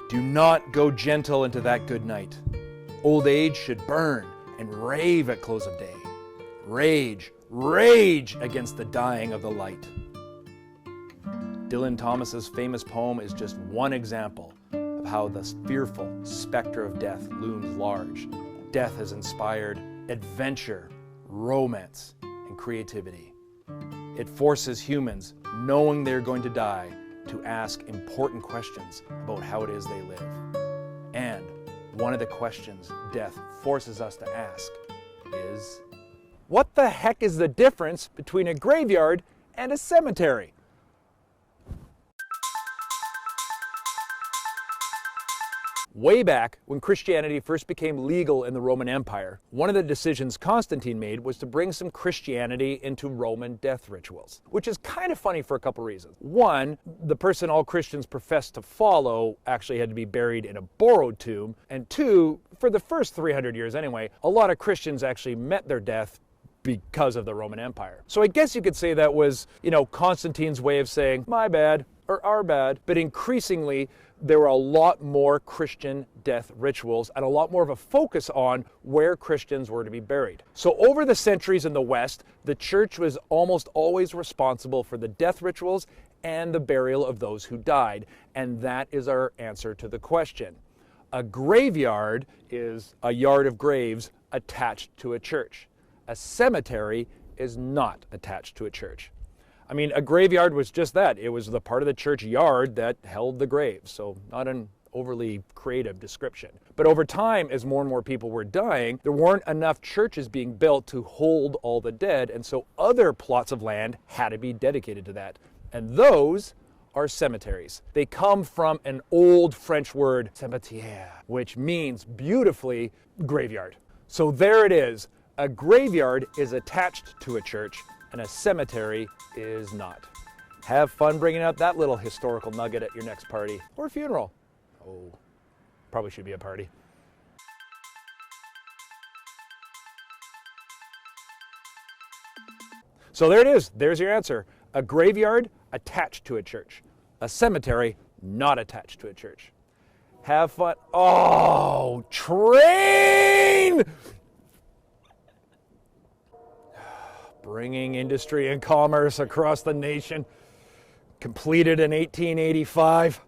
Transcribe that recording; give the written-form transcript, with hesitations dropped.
Do not go gentle into that good night. Old age should burn and rave at close of day. Rage, rage against the dying of the light. Dylan Thomas's famous poem is just one example of how the fearful specter of death looms large. Death has inspired adventure, romance, and creativity. It forces humans, knowing they're going to die, to ask important questions about how it is they live. And one of the questions death forces us to ask is, what the heck is the difference between a graveyard and a cemetery? Way back when Christianity first became legal in the Roman Empire, one of the decisions Constantine made was to bring some Christianity into Roman death rituals, which is kind of funny for a couple reasons. One, the person all Christians professed to follow actually had to be buried in a borrowed tomb. And two, for the first 300 years anyway, a lot of Christians actually met their death because of the Roman Empire. So I guess you could say that was, Constantine's way of saying, my bad, or our bad, but increasingly, there were a lot more Christian death rituals and a lot more of a focus on where Christians were to be buried. So over the centuries in the West, the church was almost always responsible for the death rituals and the burial of those who died. And that is our answer to the question. A graveyard is a yard of graves attached to a church. A cemetery is not attached to a church. I mean, a graveyard was just that. It was the part of the church yard that held the graves, so not an overly creative description. But over time, as more and more people were dying, there weren't enough churches being built to hold all the dead, and so other plots of land had to be dedicated to that. And those are cemeteries. They come from an old French word, cimetière, which means beautifully graveyard. So there it is. A graveyard is attached to a church, and a cemetery is not. Have fun bringing out that little historical nugget at your next party or funeral. Oh, probably should be a party. So there it is. There's your answer. A graveyard attached to a church. A cemetery not attached to a church. Have fun. Oh, train! Bringing industry and commerce across the nation, completed in 1885.